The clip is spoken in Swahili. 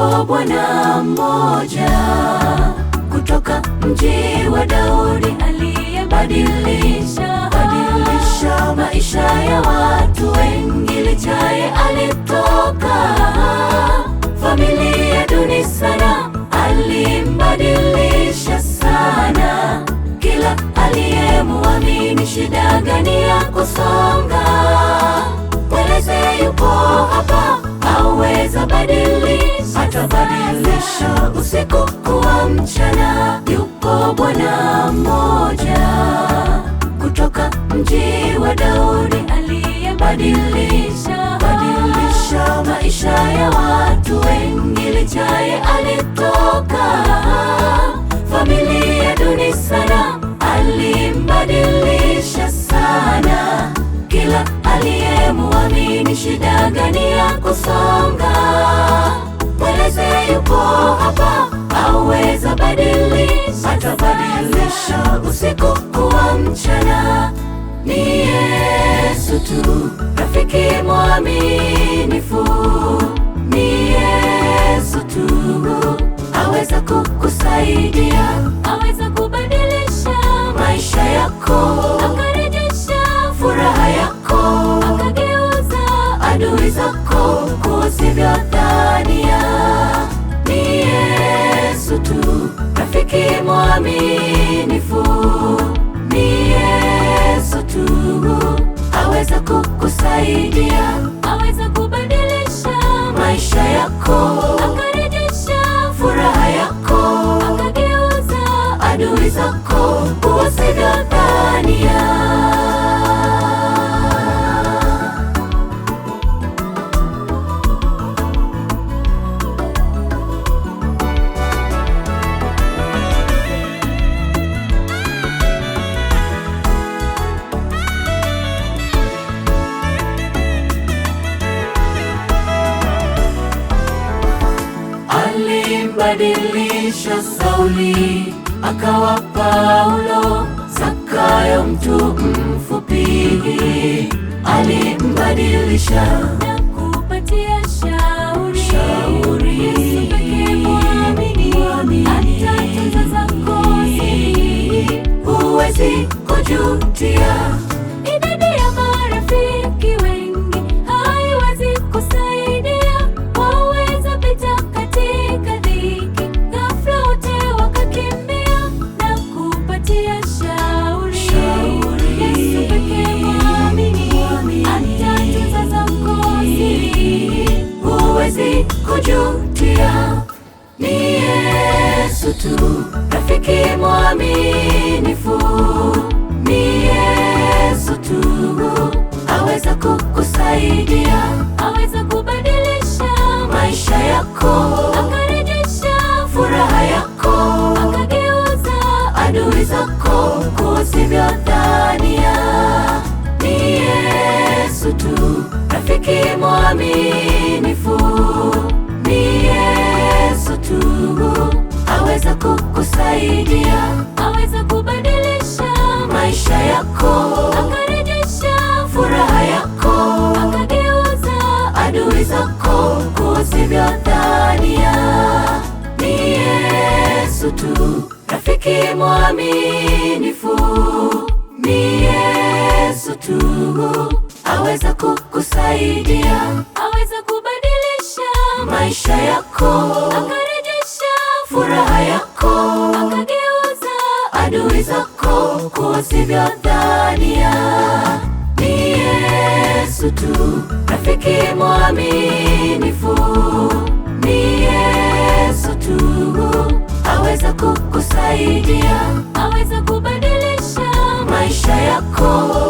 Yupo Bwana mmoja kutoka mji wa Daudi, aliyebadilisha maisha ya watu wengi. Lichaye alitoka familia duni sana, alimbadilisha sana kila aliyemuamini. Shida gani ya kusonga? Mweleze yupo hapa, aweza badilisha, atabadilisha usiku kuwa mchana. Yupo Bwana mmoja kutoka mji wa Daudi, aliyebadilisha maisha ya watu wengi. Lichaye alitoka familia duni sana, alimbadilisha sana kila aliyemuamini. Shida gani ya kusonga? Mweleze yupo hapa, aweza badilisha, atabadilisha usiku kuwa mchana. Ni Yesu tu, rafiki mwaminifu. Ni Yesu tu, aweza kukusaidia, aweza kubadilisha maisha yako, akarejesha furaha yako, akageuza adui zako kuwa usivyodhania. Ni Yesu tu, rafiki mwaminifu. Ni Yesu tu, aweza kukusaidia, aweza kubadilisha maisha yako, akarejesha furaha yako, akageuza adui zako kuwa usivyodhania. Alimbadilisha Sauli akawa Paulo, Zakayo mtu mfupi, alimbadilisha na kupatia shauri. Yesu pekee mwamini, atatunza zako siri, huwezi kujutia. Idadi ya marafiki wengi haiwezi kusaidia, waweza pita katika dhiki, ghafla wote wakakimbia na kupatia shauri. Yesu pekee mwamini, atatunza zako siri, huwezi kujutia. Ni Yesu tu, rafiki mwaminifu. Ni Yesu tu, aweza kukusaidia, aweza kubadilisha maisha yako, akarejesha furaha yako, akageuza adui zako kuwa usivyodhania. Ni Yesu tu, rafiki mwaminifu. Ni Yesu tu, aweza kukusaidia, aweza kubadilisha maisha yako, akarejesha furaha yako, akageuza adui zako kuwa usivyodhania. Ni Yesu tu, rafiki mwaminifu. Ni Yesu tu, aweza kukusaidia, aweza kubadilisha maisha yako, akarejesha furaha yako, akageuza adui zako kuwa usivyodhania. Ni Yesu tu, rafiki mwaminifu. Ni Yesu tu, aweza kukusaidia, aweza kubadilisha maisha yako,